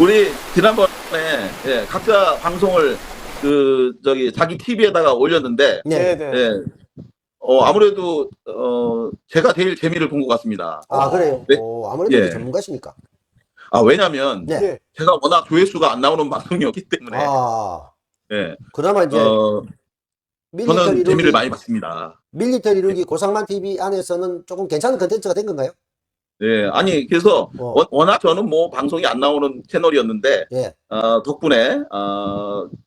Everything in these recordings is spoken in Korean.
우리 지난번에 예, 각자 방송을 자기 TV에다가 올렸는데 네. 네네. 예, 아무래도 제가 제일 재미를 본 것 같습니다. 아, 그래요? 네. 아무래도 예. 이제 전문가시니까. 왜냐면 네. 네. 제가 워낙 조회수가 안 나오는 방송이었기 때문에 아, 예, 그나마 이제 밀리터리 저는 재미를 룩이, 많이 봤습니다. 밀리터리 룩이 고상만 TV 안에서는 조금 괜찮은 컨텐츠가 된 건가요? 예, 아니 그래서 워낙 저는 뭐 방송이 안 나오는 채널이었는데 예. 덕분에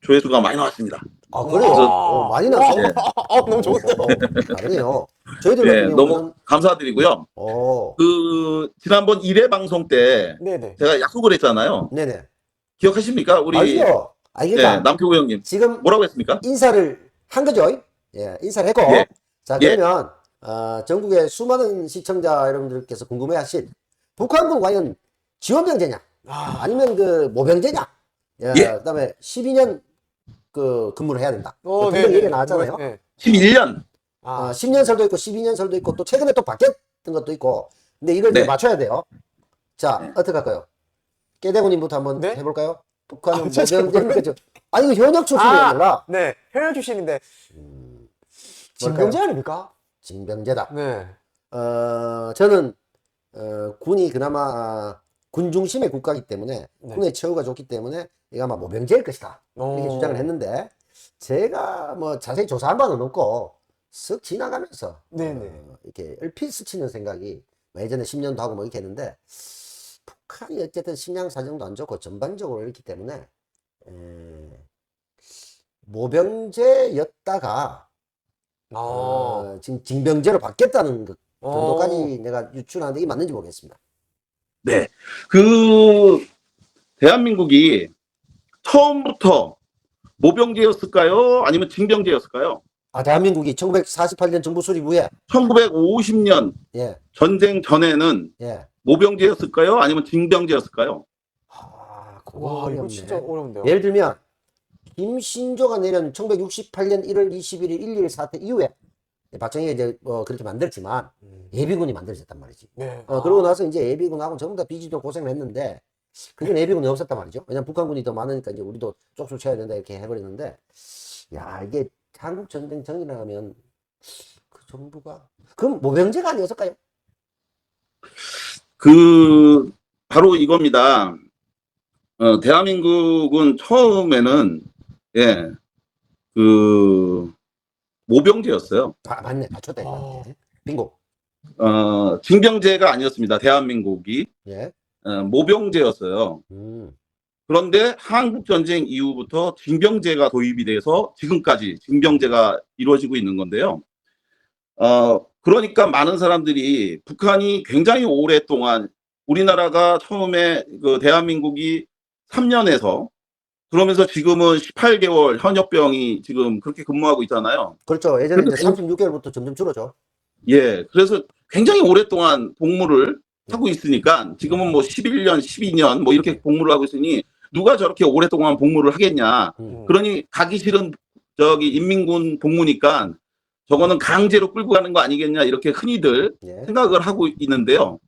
조회수가 많이 나왔습니다. 아, 그래요? 그래서- 많이 나왔어요. 예. 너무 좋은데요. 다르네요. 저희들 예, 같은 너무 경우는, 감사드리고요. 지난번 1회 방송 때 네네. 제가 약속을 했잖아요. 네네. 기억하십니까? 우리 알죠? 알겠다. 예, 남태구 형님 지금 뭐라고 했습니까? 인사를 한 거죠? 예, 인사를 했고. 예. 자, 예. 그러면, 전국의 수많은 시청자 여러분들께서 궁금해 하실, 북한군 과연 지원병제냐? 아니면 모병제냐? 예, 예. 그 다음에 12년 근무를 해야 된다. 등등 네네. 얘기가 나왔잖아요. 네. 11년 10년설도 있고 12년설도 있고 또 최근에 또 바뀌었던 것도 있고. 근데 이걸 이제 네. 맞춰야 돼요. 자, 어떻게 할까요? 깨대구님부터 한번 네? 해볼까요? 북한은 저 잘 모병제. 아니, 이거 현역 출신이었나? 네. 현역 출신인데 진병제 아닙니까? 징병제다. 네. 저는 군이 그나마 군 중심의 국가이기 때문에 네. 군의 처우가 좋기 때문에 이거 아마 모병제일 것이다 이렇게 주장을 했는데, 제가 뭐 자세히 조사한 바는 없고 쓱 지나가면서 네네. 이렇게 얼핏 스치는 생각이, 예전에 10년도 하고 뭐 이렇게 했는데, 북한이 어쨌든 식량 사정도 안 좋고 전반적으로 이렇기 때문에 모병제였다가 지금 징병제로 바뀌었다는 것 정도까지 내가 유출하는데 이게 맞는지 모르겠습니다. 네. 대한민국이 처음부터 모병제였을까요? 아니면 징병제였을까요? 대한민국이 1948년 정부 수립 후에 1950년 예, 전쟁 전에는 예. 모병제였을까요? 아니면 징병제였을까요? 그거 와, 이거 어렵네. 진짜 어려운데요. 예를 들면 김신조가 내려는 1968년 1월 21일 1.1 사태 이후에 박정희가 이제 그렇게 만들었지만 예비군이 만들어졌단 말이지. 네. 그러고 나서 이제 예비군하고 전부 다 비지도 고생을 했는데, 그게 예비군이 없었단 말이죠. 왜냐면 북한군이 더 많으니까 이제 우리도 쪽수 쳐야 된다 이렇게 해버렸는데, 야, 이게 한국 전쟁 전이나 하면 그 정부가 그럼 모병제가 아니었을까요? 바로 이겁니다. 대한민국은 처음에는 예, 모병제였어요. 맞네, 맞췄다 이거. 빙고. 징병제가 아니었습니다. 대한민국이 예. 모병제였어요. 그런데 한국전쟁 이후부터 징병제가 도입이 돼서 지금까지 징병제가 이루어지고 있는 건데요. 그러니까 많은 사람들이 북한이 굉장히 오랫동안, 우리나라가 처음에 대한민국이 3년에서 그러면서 지금은 18개월 현역병이 지금 그렇게 근무하고 있잖아요. 그렇죠. 예전에 이제 그래도 36개월부터 점점 줄어져. 예, 그래서 굉장히 오랫동안 복무를 하고 있으니까 지금은 뭐 11년, 12년 뭐 이렇게 복무를 하고 있으니 누가 저렇게 오랫동안 복무를 하겠냐. 그러니 가기 싫은 인민군 복무니까 저거는 강제로 끌고 가는 거 아니겠냐, 이렇게 흔히들 예. 생각을 하고 있는데요.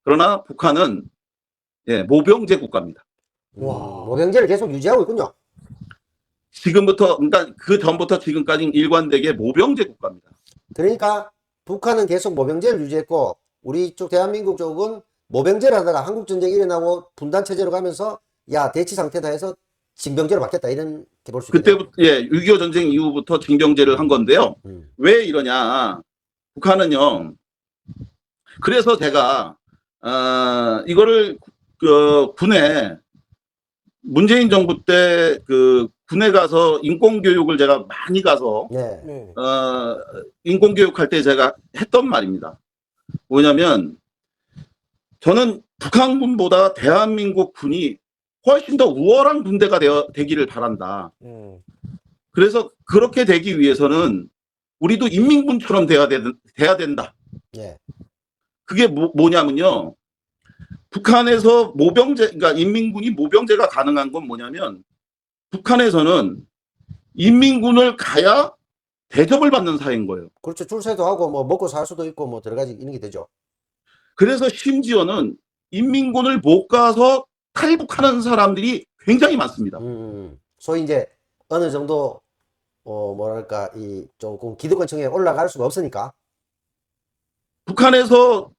그러나 북한은 예, 모병제 국가입니다. 와. 모병제를 계속 유지하고 있군요. 지금부터, 그러니까 그 전부터 지금까지 일관되게 모병제 국가입니다. 그러니까 북한은 계속 모병제를 유지했고, 우리 쪽 대한민국 쪽은 모병제를 하다가 한국전쟁이 일어나고 분단체제로 가면서 야, 대치 상태다 해서 징병제로 바뀌었다, 이런 게 볼 수 있겠네요. 그때부터 예, 6.25 전쟁 이후부터 징병제를 한 건데요. 왜 이러냐? 북한은요. 그래서 제가 이거를 군에, 문재인 정부 때 군에 가서 인권교육을 제가 많이 가서 네. 네. 인권교육할 때 제가 했던 말입니다. 뭐냐면 저는 북한군보다 대한민국 군이 훨씬 더 우월한 군대가 되기를 바란다. 그래서 그렇게 되기 위해서는 우리도 인민군처럼 돼야 된다. 예. 그게 뭐냐면요. 북한에서 그러니까 인민군이 모병제가 가능한 건 뭐냐면, 북한에서는 인민군을 가야 대접을 받는 사회인 거예요. 그렇죠. 출세도 하고 뭐 먹고 살 수도 있고 뭐 여러 가지 이런 게 되죠. 그래서 심지어는 인민군을 못 가서 탈북하는 사람들이 굉장히 많습니다. 소위 이제 어느 정도 뭐랄까 이 조금 기득권층에 올라갈 수가 없으니까. 북한에서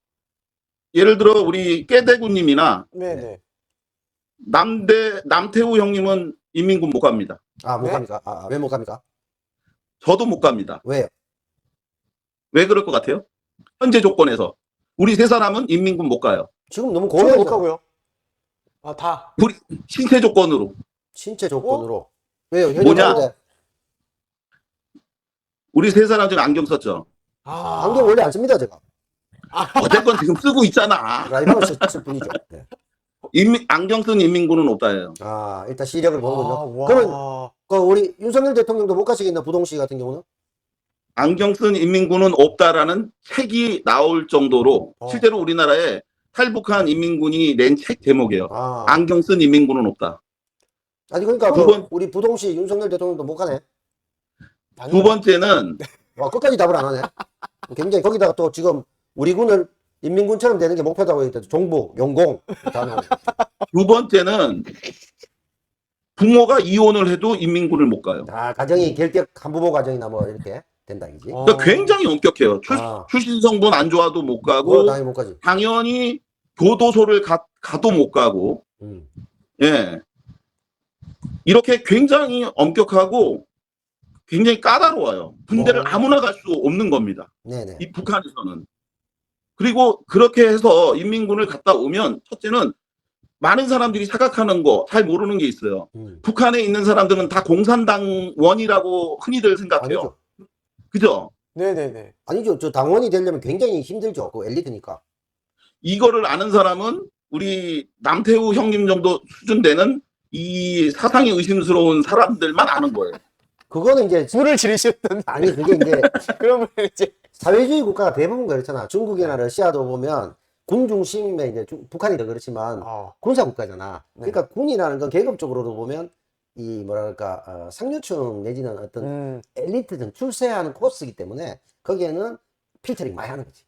예를 들어 우리 깨대구님이나 네네. 남태우 형님은 인민군 못 갑니다. 아, 못 네? 갑니까? 왜 못 갑니까? 저도 못 갑니다. 왜요? 왜 그럴 것 같아요? 현재 조건에서 우리 세 사람은 인민군 못 가요. 지금 너무 저도 못 고려해서 가고요. 아, 다. 우리 신체 조건으로. 신체 조건으로. 왜요? 현역 뭐냐? 가운데 우리 세 사람 지금 안경 썼죠. 아, 안경 원래 안 씁니다, 제가. 어쨌건 지금 쓰고 있잖아. 라이브로 쓸 뿐이죠. 네. 안경 쓴 인민군은 없다예요. 일단 시력을 보는군요. 아, 와. 그러면 우리 윤석열 대통령도 못 가시겠나, 부동씨 같은 경우는? 안경 쓴 인민군은 없다라는 책이 나올 정도로 어. 실제로 우리나라에 탈북한 인민군이 낸 책 제목이에요. 아, 안경 쓴 인민군은 없다. 아니 그러니까 두 번- 우리 부동씨 윤석열 대통령도 못 가네. 두 번째는 와, 끝까지 답을 안 하네. 굉장히 거기다가 또 지금 우리 군을 인민군처럼 되는 게 목표다고 했더니 종북, 용공 다 나오고. 두 번째는 부모가 이혼을 해도 인민군을 못 가요. 가정이 결격 한부모 가정이나 뭐 이렇게 된다 이지. 어. 그러니까 굉장히 엄격해요. 아. 출신 성분 안 좋아도 못 뭐 가고 당연히 못 가지. 당연히 교도소를 가도 못 가고 음. 예 이렇게 굉장히 엄격하고 굉장히 까다로워요. 군대를 아무나 갈 수 없는 겁니다. 네네. 이 북한에서는. 그리고 그렇게 해서 인민군을 갔다 오면 첫째는 많은 사람들이 생각하는 거 잘 모르는 게 있어요. 북한에 있는 사람들은 다 공산당원이라고 흔히들 생각해요. 아니죠. 그죠? 네네네. 아니죠. 저 당원이 되려면 굉장히 힘들죠. 그 엘리트니까. 이거를 아는 사람은 우리 남태우 형님 정도 수준 되는 이 사상이 의심스러운 사람들만 아는 거예요. 그거는 이제 불을 지르셨던. 아니 그게 이제 그러면 이제. 사회주의 국가가 대부분 그렇잖아. 중국이나 러시아도 보면 군 중심의 이제 북한이 더 그렇지만 군사 국가잖아. 네. 그러니까 군이라는 건 계급적으로도 보면 이 뭐랄까 상류층 내지는 어떤 엘리트층 출세하는 코스이기 때문에 거기에는 필터링 많이 하는 거지.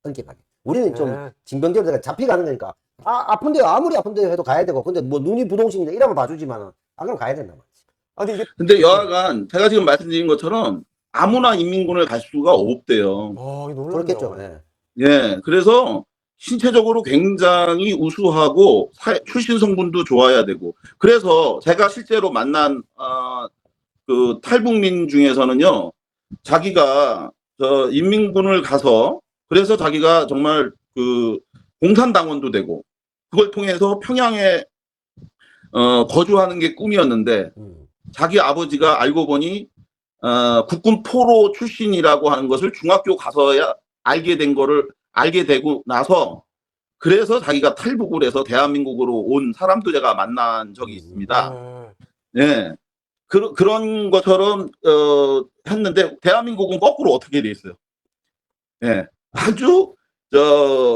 엄격하게. 우리는 좀 징병제로 잡혀가는 거니까 아픈데 아무리 아픈데 해도 가야 되고 근데 뭐 눈이 부동신이다 이러면 봐주지만은 안 그러면 가야 된단 말이지. 아니 이게. 근데 여하간 제가 지금 말씀드린 것처럼 아무나 인민군을 갈 수가 없대요. 이거 놀랍네요. 그렇겠죠. 네. 예, 그래서 신체적으로 굉장히 우수하고 출신 성분도 좋아야 되고 그래서 제가 실제로 만난 그 탈북민 중에서는요 자기가 저 인민군을 가서 그래서 자기가 정말 그 공산당원도 되고 그걸 통해서 평양에 거주하는 게 꿈이었는데 자기 아버지가 알고 보니 국군 포로 출신이라고 하는 것을 중학교 가서야 알게 되고 나서 그래서 자기가 탈북을 해서 대한민국으로 온 사람도 제가 만난 적이 있습니다. 네. 그런 것처럼 했는데 대한민국은 거꾸로 어떻게 돼 있어요? 네. 아주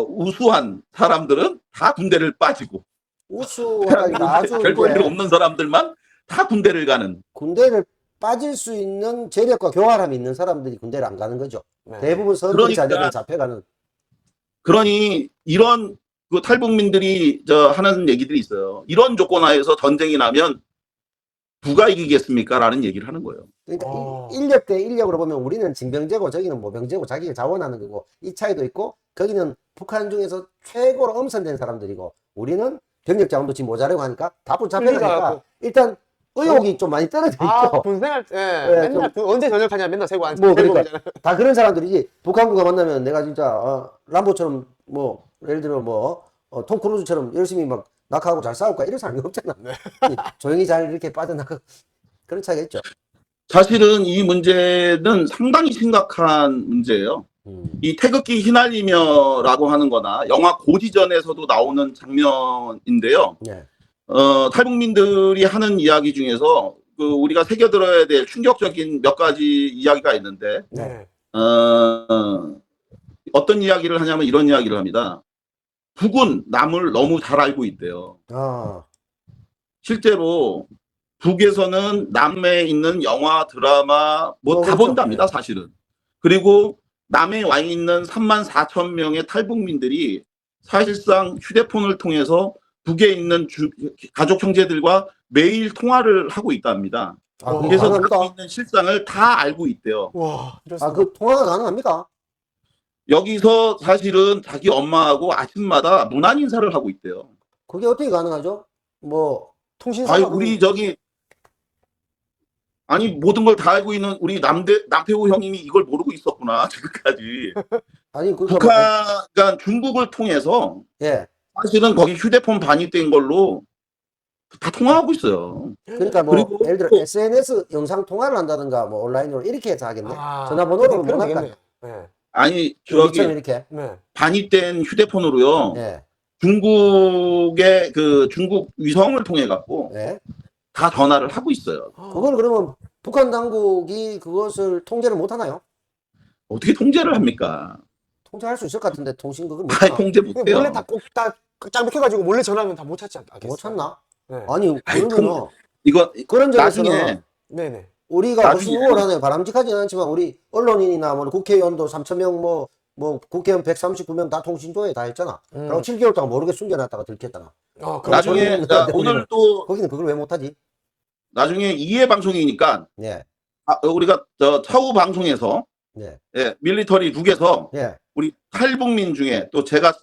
우수한 사람들은 다 군대를 빠지고 우수하다니까 아주 별볼일 이제 없는 사람들만 다 군대를 가는. 군대를 빠질 수 있는 재력과 교활함이 있는 사람들이 군대를 안 가는 거죠. 대부분 선거리 그러니까 자녀들 잡혀가는. 그러니 이런 그 탈북민들이 하는 얘기들이 있어요. 이런 조건 하에서 전쟁이 나면 누가 이기겠습니까? 라는 얘기를 하는 거예요. 그러니까 인력 대 인력으로 보면 우리는 징병제고 저기는 모병제고 자기가 자원하는 거고 이 차이도 있고 거기는 북한 중에서 최고로 엄선된 사람들이고 우리는 병력 자원도 지금 모자라고 하니까 다 잡혀가니까 일단 의욕이 좀 많이 떨어져 있죠. 군생활 좀, 맨날 언제 전역하냐 맨날 세고 앉아. 뭐 그러니까 다 그런 사람들이지. 북한군과 만나면 내가 진짜 람보처럼 뭐 예를 들어 뭐 톰 크루즈처럼 열심히 막 낙하하고 잘 싸울까 이런 사람이 없잖아. 조용히 잘 이렇게 빠져나가 그런 차이가 있죠. 사실은 이 문제는 상당히 심각한 문제예요. 이 태극기 휘날리며라고 하는 거나 영화 고지전에서도 나오는 장면인데요. 네. 탈북민들이 하는 이야기 중에서 그 우리가 새겨들어야 될 충격적인 몇 가지 이야기가 있는데 네. 어떤 이야기를 하냐면 이런 이야기를 합니다. 북은 남을 너무 잘 알고 있대요. 실제로 북에서는 남해에 있는 영화, 드라마 뭐 다 그렇죠. 본답니다, 사실은. 그리고 남해에 와 있는 34,000명의 탈북민들이 사실상 휴대폰을 통해서 북에 있는 가족 형제들과 매일 통화를 하고 있답니다. 아, 그게 그래서 가능합니까? 갖고 있는 실상을 다 알고 있대요. 와, 이럴 아, 수가. 그 통화가 가능합니까? 여기서 사실은 자기 엄마하고 아침마다 문안 인사를 하고 있대요. 그게 어떻게 가능하죠? 뭐, 통신사. 아니 우리 저기 아니 모든 걸 다 알고 있는 우리 남태우 형님이 이걸 모르고 있었구나 지금까지. 아니, 그러니까, 북한, 그러니까 중국을 통해서 예. 사실은 거기 휴대폰 반입된 걸로 다 통화하고 있어요. 그러니까 뭐, 그리고 예를 들어 또- SNS 영상 통화를 한다든가, 뭐, 온라인으로 이렇게 해서 하겠네. 아, 전화번호를 그럼 못 할까? 되겠네요. 네. 아니 우리처럼 저기 이렇게. 네. 반입된 휴대폰으로요. 예. 중국의 그 중국 위성을 통해 갖고 예. 다 전화를 하고 있어요. 그걸 그러면 북한 당국이 그것을 통제를 못 하나요? 어떻게 통제를 합니까? 통제할 수 있을 것 같은데, 통신 그걸 못 다 하나? 통제 그냥 못해요. 몰래 다 짱박혀가지고 몰래 전화하면 다 못 찾지 않겠어요? 못 찾나? 네. 아니, 아니, 그러면 이거 그런 점에서는 나중에 네네. 우리가 나중에- 무슨 우월하네요. 바람직하지는 않지만 우리 언론인이나 뭐 국회의원도 3,000명 뭐 국회의원 139명 다 통신조회 다 했잖아. 그리고 7개월 동안 모르게 숨겨놨다가 들켰다가. 아, 그럼 나중에 저는 자, 우리는- 오늘 또 거기는 그걸 왜 못하지? 나중에 2회 방송이니까 예, 우리가 저 차후 방송에서 예, 예, 밀리터리 룩에서 예. 우리 탈북민 중에 또 제가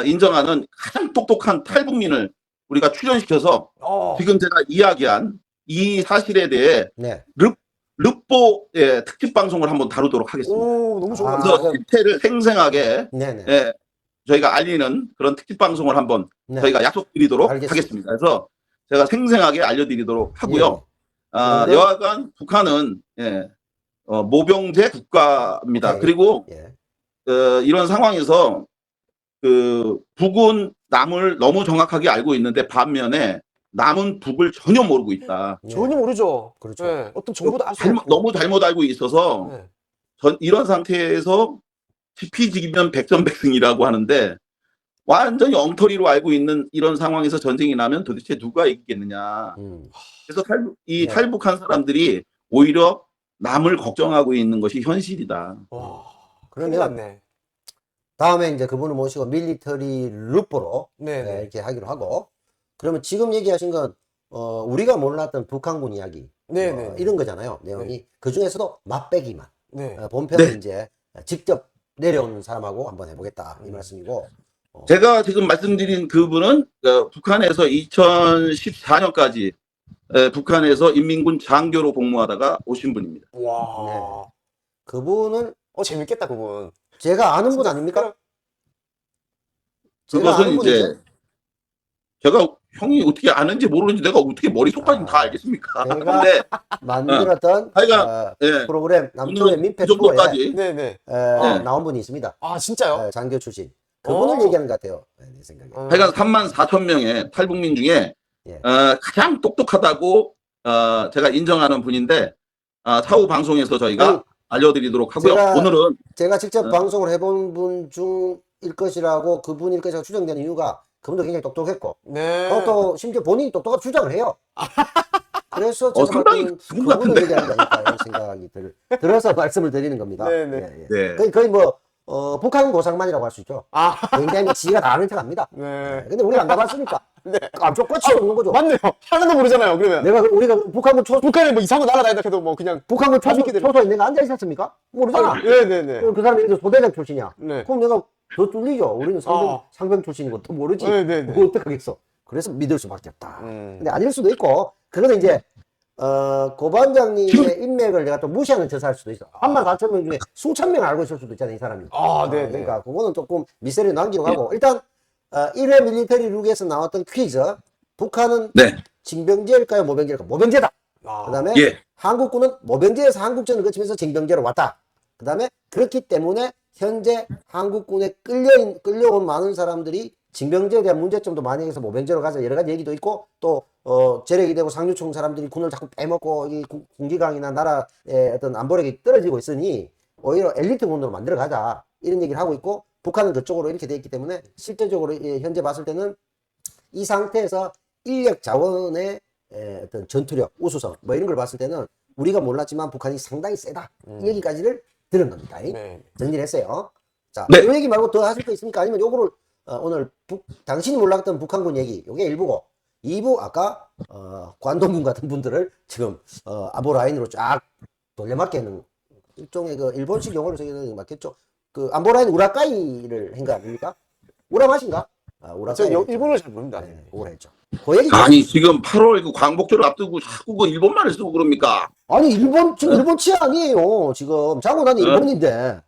인정하는 가장 똑똑한 탈북민을 우리가 출연시켜서 지금 제가 이야기한 이 사실에 대해 네. 르뽀 예, 특집 방송을 한번 다루도록 하겠습니다. 오, 너무 좋은 아, 것 같아요. 그래서 실태를 생생하게 네네. 예, 저희가 알리는 그런 특집 방송을 한번 네. 저희가 약속드리도록 알겠습니다. 하겠습니다. 그래서 제가 생생하게 알려드리도록 하고요. 네. 여하간 북한은 예, 모병제 국가입니다. 오케이. 그리고 예. 이런 상황에서 그 북은 남을 너무 정확하게 알고 있는데 반면에 남은 북을 전혀 모르고 있다. 예. 전혀 모르죠. 그렇죠. 네. 어떤 정보도 알 수 잘못, 없고. 너무 잘못 알고 있어서 네. 이런 상태에서 지피지기면 백전백승이라고 하는데 완전히 엉터리로 알고 있는 이런 상황에서 전쟁이 나면 도대체 누가 이기겠느냐. 그래서 네. 탈북한 사람들이 오히려 남을 걱정하고 있는 것이 현실이다. 와. 그러면 큰일 났네. 다음에 이제 그분을 모시고 밀리터리 루포로 네. 이렇게 하기로 하고, 그러면 지금 얘기하신 건 우리가 몰랐던 북한군 이야기 네네. 이런 거잖아요. 내용이 그 중에서도 맛배기만 네. 본편은 네. 이제 직접 내려오는 사람하고 한번 해보겠다 이 말씀이고. 제가 지금 말씀드린 그분은 북한에서 2014년까지 북한에서 인민군 장교로 복무하다가 오신 분입니다. 와. 그분은 재밌겠다, 그분. 제가 아는 분 아닙니까? 제가 그것은 아는 이제 분이죠. 제가 형이 어떻게 아는지 모르는지 내가 어떻게 머릿속까지 다 알겠습니까? 제가 근데 만들었던 하여간, 예. 프로그램 남쪽의 오늘 민폐 그 투어에 정도까지 네네. 나온 분이 있습니다. 아, 진짜요? 장교 출신. 그분을 어. 얘기하는 것 같아요. 내 생각에. 하여간 34,000명의 탈북민 중에 예. 가장 똑똑하다고 제가 인정하는 분인데 차후 방송에서 저희가 아니, 알려드리도록 하고요. 제가- 오늘은 제가 직접 방송을 해본 분 중일 것이라고 그분일 것이라고 추정되는 이유가 그분도 굉장히 똑똑했고 네. 또 심지어 본인이 똑똑하다고 주장을 해요. 그래서 제가 상당히 봤을 때는 그분 같은데. 그분을 얘기하는 거 아닐까 이런 생각이 들어서 말씀을 드리는 겁니다. 네네. 예, 예. 네. 거의 뭐 북한 고상만이라고 할 수 있죠. 아, 굉장히 지가 다 아는 척 합니다. 네. 근데 우리가 안 가봤으니까 네. 깜짝같이 없는 거죠. 맞네요. 하나도 모르잖아요, 그러면. 우리가 북한군 북한에 뭐 이상한 거 날아다닌다 해도 뭐 그냥. 북한군 아쉽게 초소에 내가 앉아 있었습니까? 모르잖아. 네네네. 그 사람이 이제 소대장 출신이야. 네. 그럼 내가 더 뚫리죠. 우리는 아. 상병 출신이고 또 모르지. 네네네. 뭐 어떡하겠어. 그래서 믿을 수밖에 없다. 음. 근데 아닐 수도 있고, 그거는 이제 고반장님의 인맥을 내가 또 무시하는 처사할 수도 있어. 34,000명 중에 수천 명 알고 있을 수도 있잖아, 이 사람이. 아, 네네. 그러니까 그거는 조금 미스터리 남기고 가고, 일단 1회 밀리터리 룩에서 나왔던 퀴즈. 북한은 네. 징병제일까요, 모병제일까요? 모병제다. 아. 그 다음에 예. 한국군은 모병제에서 한국전을 거치면서 징병제로 왔다. 그 다음에 그렇기 때문에 현재 한국군에 끌려온 많은 사람들이 징병제에 대한 문제점도 많이 해서 모병제로 가자 여러 가지 얘기도 있고, 또 재력이 되고 상류층 사람들이 군을 자꾸 빼먹고 이 군기강이나 나라의 어떤 안보력이 떨어지고 있으니 오히려 엘리트 군으로 만들어 가자 이런 얘기를 하고 있고, 북한은 그쪽으로 이렇게 돼 있기 때문에 실제적으로 현재 봤을 때는 이 상태에서 인력 자원의 어떤 전투력, 우수성 뭐 이런 걸 봤을 때는 우리가 몰랐지만 북한이 상당히 세다 이 얘기까지를 들은 겁니다. 네. 정리를 했어요. 자, 네. 이 얘기 말고 더 하실 거 있습니까? 아니면 요거를 오늘 당신이 몰랐던 북한군 얘기, 요게 1부고, 2부 아까 관동군 같은 분들을 지금 아보 라인으로 쫙 돌려막기는 일종의 그 일본식 용어로 쓰기는 맞겠죠. 그 안보 라인 우라카이를 한 거 아닙니까? 우라맛인가? 저 우라카이. 일본어를 잘 모릅니다. 네, 오라 했죠. 그 얘기 아니 지금 8월 그 광복절을 앞두고 자꾸 그 일본말을 쓰고 그럽니까? 아니 지금 일본 치안이에요. 지금 장군한이 일본인데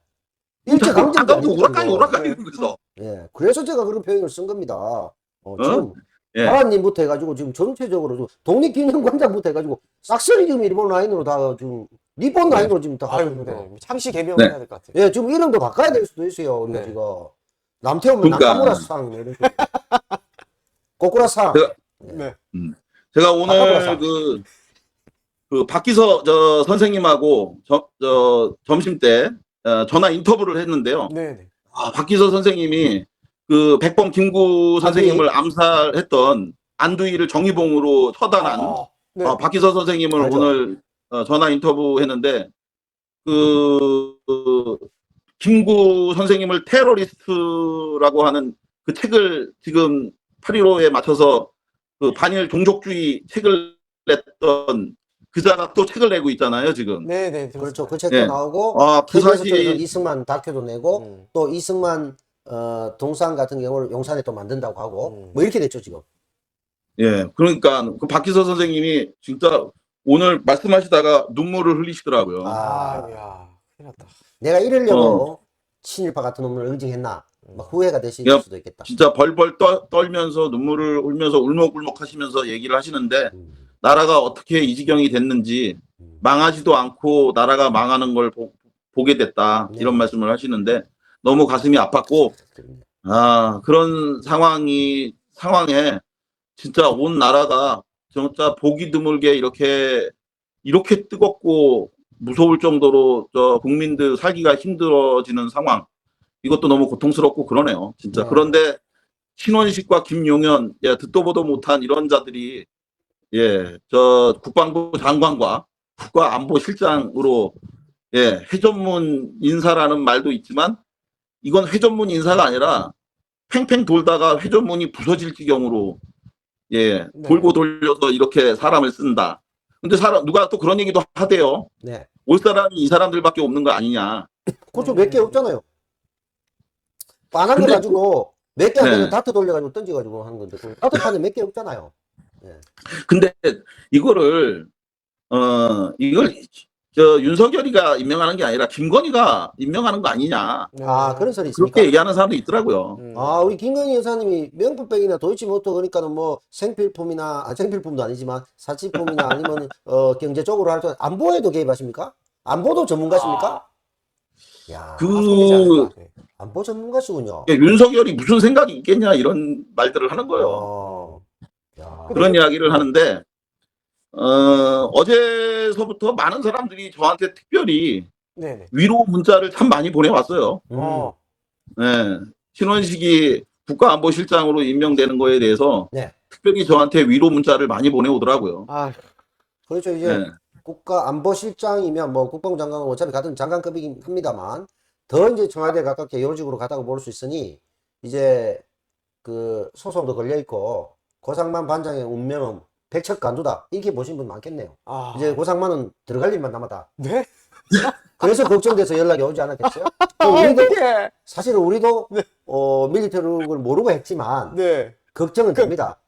일제 강점기 아니고 오락가이 지금. 오락가이 그래서 예, 그래서 제가 그런 표현을 쓴 겁니다. 지금 예. 바라님부터 해가지고 지금 전체적으로 좀 독립기념관장부터 해가지고 싹쓸이 지금 일본 라인으로 다 지금 니폰 라인으로 지금 다 아유, 가고 네. 창씨 개명을 네. 해야 될 것 같아요. 예, 지금 이름도 바꿔야 될 수도 있어요. 우리가 네. 지금 남태우면 그러니까. 나카무라상 이런 식으로. 꼬꾸라상. 제가- 네. 제가 아까보다 오늘 그 박기서 선생님하고 점심 때 전화 인터뷰를 했는데요. 네. 박기서 선생님이 그 백범 김구 선생님을 암살했던 안두희를 정의봉으로 처단한 네. 박기서 선생님을 알죠. 오늘 전화 인터뷰했는데 김구 선생님을 테러리스트라고 하는 그 책을 지금 8.15에 맞춰서 그 반일 종족주의 책을 냈던 그자가 또 책을 내고 있잖아요 지금. 네. 그렇죠. 그 책도 예. 나오고 그 KBS 사실 쪽에서 이승만 다큐도 내고 또 이승만 동상 같은 경우를 용산에 또 만든다고 하고 뭐 이렇게 됐죠 지금. 예, 그러니까 그 박기서 선생님이 진짜 오늘 말씀하시다가 눈물을 흘리시더라고요. 야, 큰일 났다. 내가 이러려고 친일파 같은 놈을 응징했나 막 후회가 되실 야, 수도 있겠다. 진짜 벌벌 떨면서 눈물을 흘면서 울먹울먹 하시면서 얘기를 하시는데 나라가 어떻게 이 지경이 됐는지 망하지도 않고 나라가 망하는 걸 보게 됐다 이런 말씀을 하시는데 너무 가슴이 아팠고 그런 상황에 진짜 온 나라가 진짜 보기 드물게 이렇게 뜨겁고 무서울 정도로 국민들 살기가 힘들어지는 상황 이것도 너무 고통스럽고 그러네요 진짜. 그런데 신원식과 김용현 듣도 보도 못한 이런 자들이 국방부 장관과 국가안보실장으로 회전문 인사라는 말도 있지만 이건 회전문 인사가 아니라 팽팽 돌다가 회전문이 부서질 지경으로 돌고 돌려서 이렇게 사람을 쓴다. 근데 누가 또 그런 얘기도 하대요. 네. 올 사람이 이 사람들밖에 없는 거 아니냐. 그렇죠. 몇 개 없잖아요. 빤한 거 근데 가지고 몇 개 안 되면 네. 다트 돌려가지고 던져가지고 하는 건데 다트판에 몇 개 없잖아요. 근데 이걸 윤석열이가 임명하는 게 아니라 김건희가 임명하는 거 아니냐. 그런 소리 있습니까? 그렇게 얘기하는 사람도 있더라고요. 우리 김건희 여사님이 명품백이나 도이치모터 그러니까는 뭐 생필품이나 생필품도 아니지만 사치품이나 아니면 경제 쪽으로 할 때 안보에도 개입하십니까? 안보도 전문가십니까? 야, 안보 전문가시군요. 윤석열이 무슨 생각이 있겠냐 이런 말들을 하는 거예요. 그런 이야기를 하는데 어제서부터 많은 사람들이 저한테 특별히 위로 문자를 참 많이 보내왔어요. 신원식이 국가안보실장으로 임명되는 거에 대해서 특별히 저한테 위로 문자를 많이 보내오더라고요. 그렇죠. 이제 국가안보실장이면 뭐 국방부 장관은 어차피 같은 장관급이긴 합니다만 더 이제 청와대 가깝게 요직으로 가다고 볼 수 있으니 이제 그 소송도 걸려 있고 고상만 반장의 운명은 백척간두다 이렇게 보신 분 많겠네요. 이제 고상만은 들어갈 일만 남았다. 네? 그래서 걱정돼서 연락이 오지 않았겠어요? 우리도 사실은 우리도 밀리터리를 모르고 했지만 걱정은 됩니다.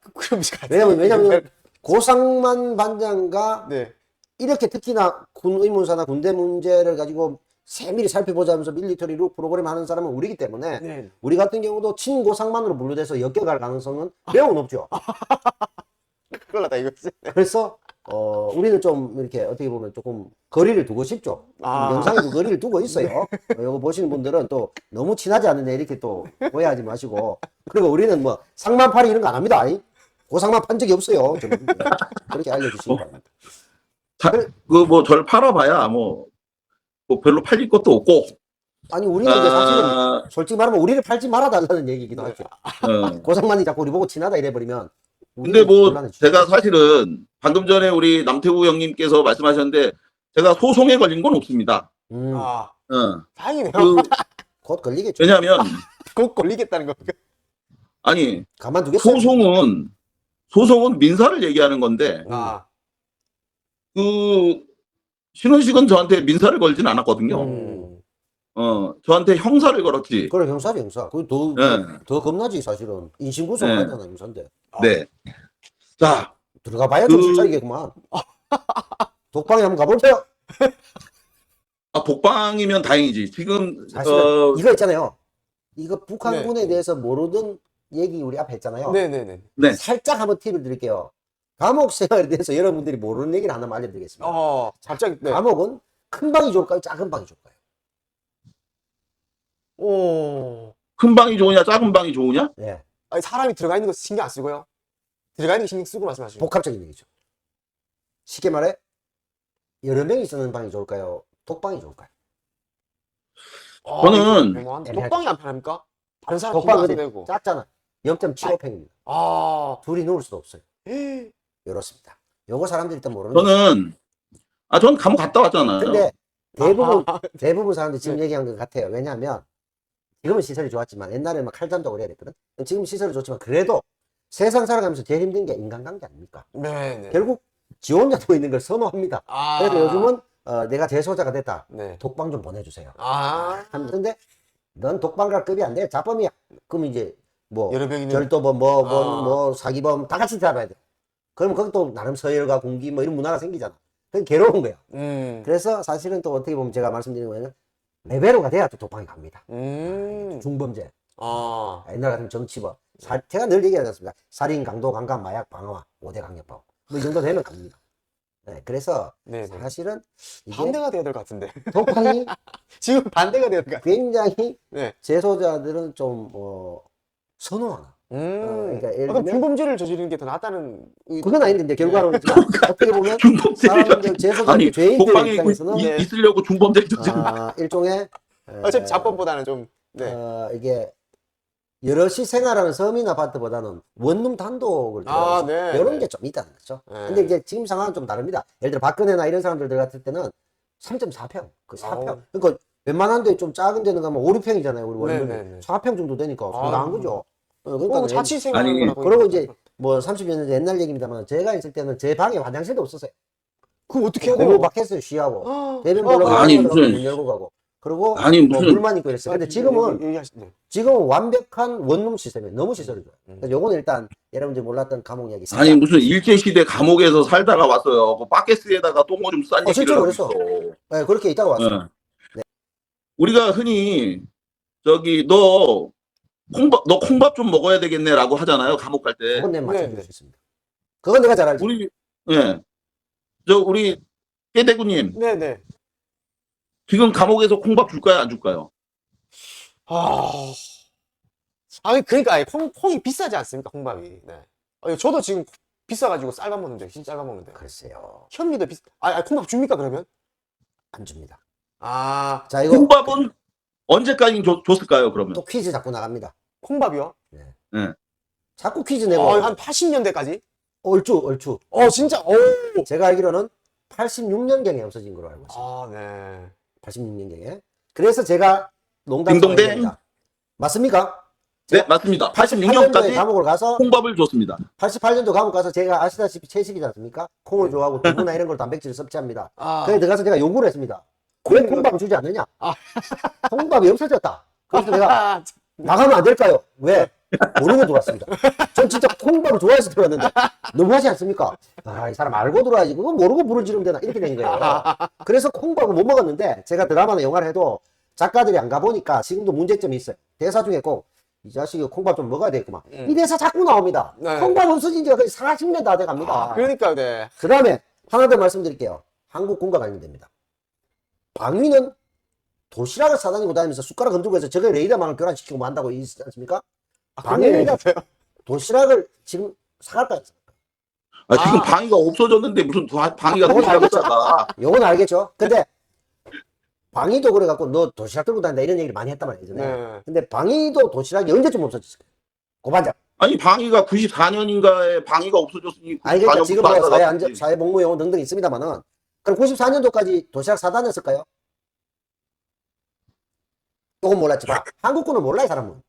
왜냐면 고상만 반장과 이렇게 특히나 군 의문사나 군대 문제를 가지고 세밀히 살펴보자면서 밀리터리 룩 프로그램 하는 사람은 우리기 때문에 우리 같은 경우도 친고상만으로 분류돼서 엮여갈 가능성은 매우 높죠. 큰일 났다 이거지. 그래서 우리는 좀 이렇게 어떻게 보면 조금 거리를 두고 싶죠. 영상에도 거리를 두고 있어요. 이거 보시는 분들은 또 너무 친하지 않느냐 이렇게 또 오해하지 마시고. 그리고 우리는 뭐 상만팔이 이런 거 안 합니다. 고상만 판 적이 없어요. 저는. 그렇게 알려주시기 바랍니다. 뭐 저를 팔아봐야 뭐 별로 팔릴 것도 없고. 아니 우리는 이제 사실은 솔직히 말하면 우리를 팔지 말아달라는 얘기이기도 하죠. 고상만이 자꾸 우리 보고 친하다 이래버리면. 근데 뭐 제가 사실은 방금 전에 우리 남태우 형님께서 말씀하셨는데 제가 소송에 걸린 건 없습니다. 다행이네요. 곧 걸리겠죠. 왜냐하면 곧 걸리겠다는 겁니까? 아니, 가만두겠어요? 소송은 민사를 얘기하는 건데, 아, 신원식은 저한테 민사를 걸진 않았거든요. 음. 저한테 형사를 걸었지. 그래, 형사지, 형사. 그게 네. 더 겁나지, 사실은. 인신구속을 네. 하잖아, 형사인데. 네. 자, 들어가 봐야 좀 실차이겠구만. 독방에 한번 가보세요. 독방이면 다행이지. 지금, 사실은 이거 있잖아요. 이거 북한군에 네. 대해서 모르던 얘기 우리 앞에 했잖아요. 네네네. 네. 살짝 한번 팁을 드릴게요. 감옥 생활에 대해서 여러분들이 모르는 얘기를 하나만 알려드리겠습니다. 갑자기, 네. 감옥은 큰 방이 좋을까요? 작은 방이 좋을까요? 오. 큰 방이 좋으냐, 작은 방이 좋으냐? 네. 아니, 사람이 들어가 있는 거 신경 안 쓰고요. 들어가 있는 거 신경 쓰고 말씀하시고. 복합적인 얘기죠. 쉽게 말해, 여러 명이 쓰는 방이 좋을까요? 독방이 좋을까요? 저는 독방이 안 편합니까? 다른 사람 독방 신경 안 근데 되고. 작잖아. 0.75평입니다. 아. 둘이 누울 수도 없어요. 에이. 이렇습니다. 요거 사람들이 일단 모르는 전 감옥 갔다 왔잖아요. 근데 대부분 사람들이 지금 얘기한 것 같아요. 왜냐하면 지금은 시설이 좋았지만 옛날에는 막 칼잠자고 그래야 됐거든. 지금 시설이 좋지만 그래도 세상 살아가면서 제일 힘든 게 인간관계 아닙니까? 네네. 결국 지 혼자 누워 있는 걸 선호합니다. 아. 그래서 요즘은 내가 재소자가 됐다. 네. 독방 좀 보내주세요. 아. 근데 넌 독방갈 급이 안 돼. 자범이야. 그럼 이제 뭐 여러 명이 있는. 절도범 뭐 사기범 다 같이 잡아야 돼. 그러면 거기 또 나름 서열과 공기 뭐 이런 문화가 생기잖아. 그게 괴로운 거야. 그래서 사실은 또 어떻게 보면 제가 말씀드리는 거는 레벨로가 돼야 또 독방에 갑니다. 중범죄, 아. 옛날 같은 정치범, 제가 늘 얘기하지 않습니까? 살인, 강도, 강간, 마약, 방화, 5대 강력법. 뭐 이 정도 되면 갑니다. 네, 그래서 네. 사실은 이게 반대가 돼야 될 것 같은데. 독방이 지금 반대가 돼야 될 것 같아. 굉장히 네. 재소자들은 좀 선호하나. 그러니까 예를 그럼 들면 중범죄를 저지르는 게 더 낫다는. 그건 아닌데 이제 결과로는 어떻게 보면 중범죄를 사람들 재소자 죄인들 독방에 입장에서는 있으려고 중범죄를 저지른 일종의 어차피 자범보다는 좀. 네. 이게 여럿이 생활하는 서민 아파트보다는 원룸 단독을 들어가서 네. 이런 게 좀 있다는 거죠. 네. 근데 이제 지금 상황은 좀 다릅니다. 예를 들어 박근혜나 이런 사람들 들어갔을 때는 3.4평, 그 4평. 그러니까 웬만한 데 좀 작은 데는 가면 5, 6평이잖아요. 우리 원룸이. 네. 4평 정도 되니까 상당한 거죠. 그러니까 자취생활하는 아니, 거라고. 그리고 이제 뭐 30여 년 옛날 얘기입니다만 제가 있을 때는 제 방에 화장실도 없었어요. 그럼 어떻게 해야 돼요? 고무박했어요. 쉬하고 대변 보려고 아니, 무슨- 문 열고 가고 그리고 아니, 뭐 무슨- 물만 있고 이랬어요. 근데 지금은 완벽한 원룸 시스템이에요. 너무 시설이 좋아요. 그래서 요거는 일단 여러분들이 몰랐던 감옥 이야기. 아니 무슨 일제시대 감옥에서 살다가 왔어요. 그 바켓스에다가 똥오줌 싼 얘기를 실제로 하고 그랬어. 있어. 네, 그렇게 있다가 왔어요. 네. 우리가 흔히 너 콩밥 좀 먹어야 되겠네라고 하잖아요. 감옥 갈 때. 그건 내가 맞춰줄 네. 수 있습니다. 그건 내가 잘 알지. 우리 깨대구님 네네. 지금 감옥에서 콩밥 줄까요, 안 줄까요? 아니, 그러니까, 아니, 콩이 비싸지 않습니까, 콩밥이. 네. 아니, 저도 지금 비싸가지고 쌀밥 먹는데, 진짜 쌀밥 먹는데. 글쎄요. 현미도 콩밥 줍니까, 그러면? 안 줍니다. 아, 자, 이거 콩밥은 언제까지 줬을까요, 그러면? 또 퀴즈 자꾸 나갑니다. 콩밥이요? 자꾸 퀴즈 내고 한 80년대까지? 얼추. 진짜, 제가 알기로는 86년경에 없어진 걸로 알고 있습니다. 네. 86년경에. 그래서 제가 농담 딩동댕. 합니다. 맞습니까? 네, 맞습니다. 88년도에 86년까지 감옥을 가서 콩밥을 줬습니다. 88년도 감옥 가서 제가 아시다시피 채식이지 않습니까? 콩을 좋아하고 두부나 이런 걸 단백질을 섭취합니다. 그래서 들어가서 제가 요구를 했습니다. 왜 콩밥을 주지 않느냐? 콩밥이 없어졌다. 그래서 내가 나가면 안 될까요? 왜? 모르고 들어왔습니다. 전 진짜 콩밥을 좋아해서 들어왔는데 너무하지 않습니까? 이 사람 알고 들어와야지. 그거 모르고 부르지르면 되나? 이렇게 된 거예요. 그래서 콩밥을 못 먹었는데 제가 드라마나 영화를 해도 작가들이 안 가보니까 지금도 문제점이 있어요. 대사 중에 꼭 이 자식이 콩밥 좀 먹어야 되겠구만. 이 대사 자꾸 나옵니다. 네. 콩밥 없어진 지가 거의 40년 다 돼갑니다. 그러니까, 네. 그 다음에 하나 더 말씀드릴게요. 한국군과 관련됩니다. 방위는 도시락을 싸다니고 다니면서 숟가락 흔들고 해서 저게 레이더망을 교란시키고 만다고 있지 않습니까? 방위가 도시락을 지금 사갈까요? 지금 방위가 없어졌는데 무슨 방위가 도시락을 싸가. 요건 알겠죠? 근데 방위도 그래갖고 너 도시락 들고 다닌다 이런 얘기를 많이 했단 말이에요. 네. 근데 방위도 도시락이 언제쯤 없어졌을까요? 고반장. 아니 방위가 94년인가에 방위가 없어졌으니 아니 그러니까 지금 뭐 안 사회복무요원 등등 있습니다만은 그럼 94년도까지 도시락 사다녔을까요? 이건 몰랐지만 한국군은 몰라요 사람은.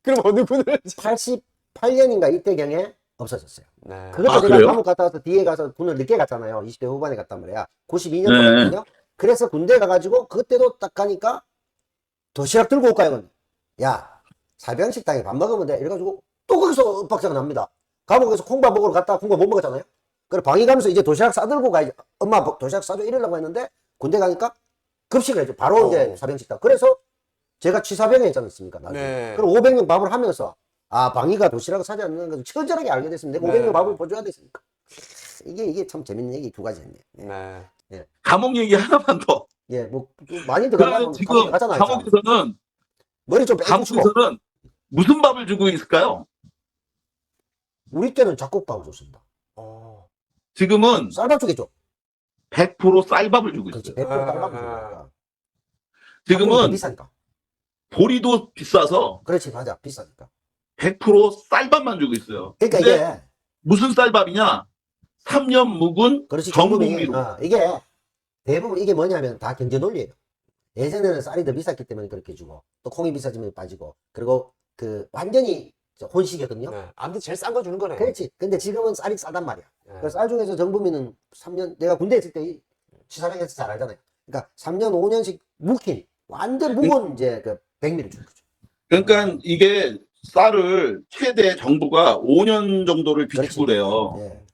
그럼 어느 군을? 88년인가 이때경에 없어졌어요. 네. 그것도 아, 제가 그래요? 감옥 갔다 와서 뒤에 가서 군을 늦게 갔잖아요. 20대 후반에 갔단 말이야. 92년 네. 갔거든요. 그래서 군대 가가지고 그때도 딱 가니까 도시락 들고 올까요? 근데? 야, 사병식당에 밥 먹으면 돼. 이래가지고 또 거기서 윽박자가 납니다. 감옥에서 콩밥 먹으러 갔다가 콩밥 못 먹었잖아요. 그래 방위 가면서 이제 도시락 싸들고 가야지. 엄마 도시락 싸줘 이러려고 했는데 군대 가니까 급식을 해줘. 바로 이제 사병식당. 그래서 제가 취사병에 있지 않습니까? 나중에. 네. 그럼 500명 밥을 하면서 아 방위가 도시락을 사지 않는 것을 처절하게 알게 됐습니다. 내가 네. 500명 밥을 보줘야 됐으니까. 이게 참 재밌는 얘기 두 가지 했네. 네. 감옥 얘기 하나만 더. 예, 뭐 많이 그러면 들어가면 지금 가잖아요. 감옥에서는 머리 좀 빼주시고 감옥에서는 무슨 밥을 주고 있을까요? 우리 때는 잡곡밥을 줬습니다. 어. 지금은 쌀밥 주겠죠. 100% 쌀밥을 주고 그렇지. 있어요. 100% 쌀밥을 줍니다. 지금은 비싸니까. 보리도 비싸서 그렇지, 맞아. 비싸니까. 100% 쌀밥만 주고 있어요. 그러니까 근데 이게 무슨 쌀밥이냐? 3년 묵은 그렇지 전국미로. 전국민이 이게 대부분 이게 뭐냐면 다 경제 논리예요. 예전에는 쌀이 더 비쌌기 때문에 그렇게 주고 또 콩이 비싸지면 빠지고 그리고 그 완전히 혼식이거든요. 네. 아무튼 제일 싼 거 주는 거네. 그렇지. 근데 지금은 쌀이 싸단 말이야. 네. 그래서 쌀 중에서 정부민은 3년 내가 군대 있을 때 취사병에서 잘 알잖아요. 그러니까 3년 5년씩 묵힌 완전 묵은 이제 그 백미를 주는 거죠. 그러니까 이게 쌀을 최대 정부가 5년 정도를 비축을 해요. 예.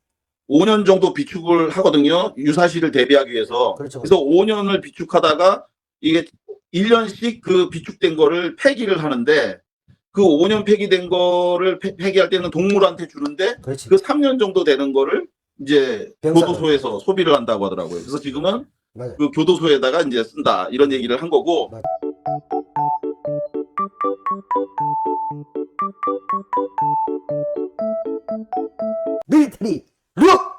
5년 정도 비축을 하거든요. 유사시를 대비하기 위해서. 그렇죠. 그래서 5년을 비축하다가 이게 1년씩 그 비축된 거를 폐기를 하는데 그 5년 폐기된 거를 폐기할 때는 동물한테 주는데 그렇지. 그 3년 정도 되는 거를 이제 병사로. 교도소에서 소비를 한다고 하더라고요. 그래서 지금은 맞아요. 그 교도소에다가 이제 쓴다 이런 얘기를 한 거고. 밀리터리 룩!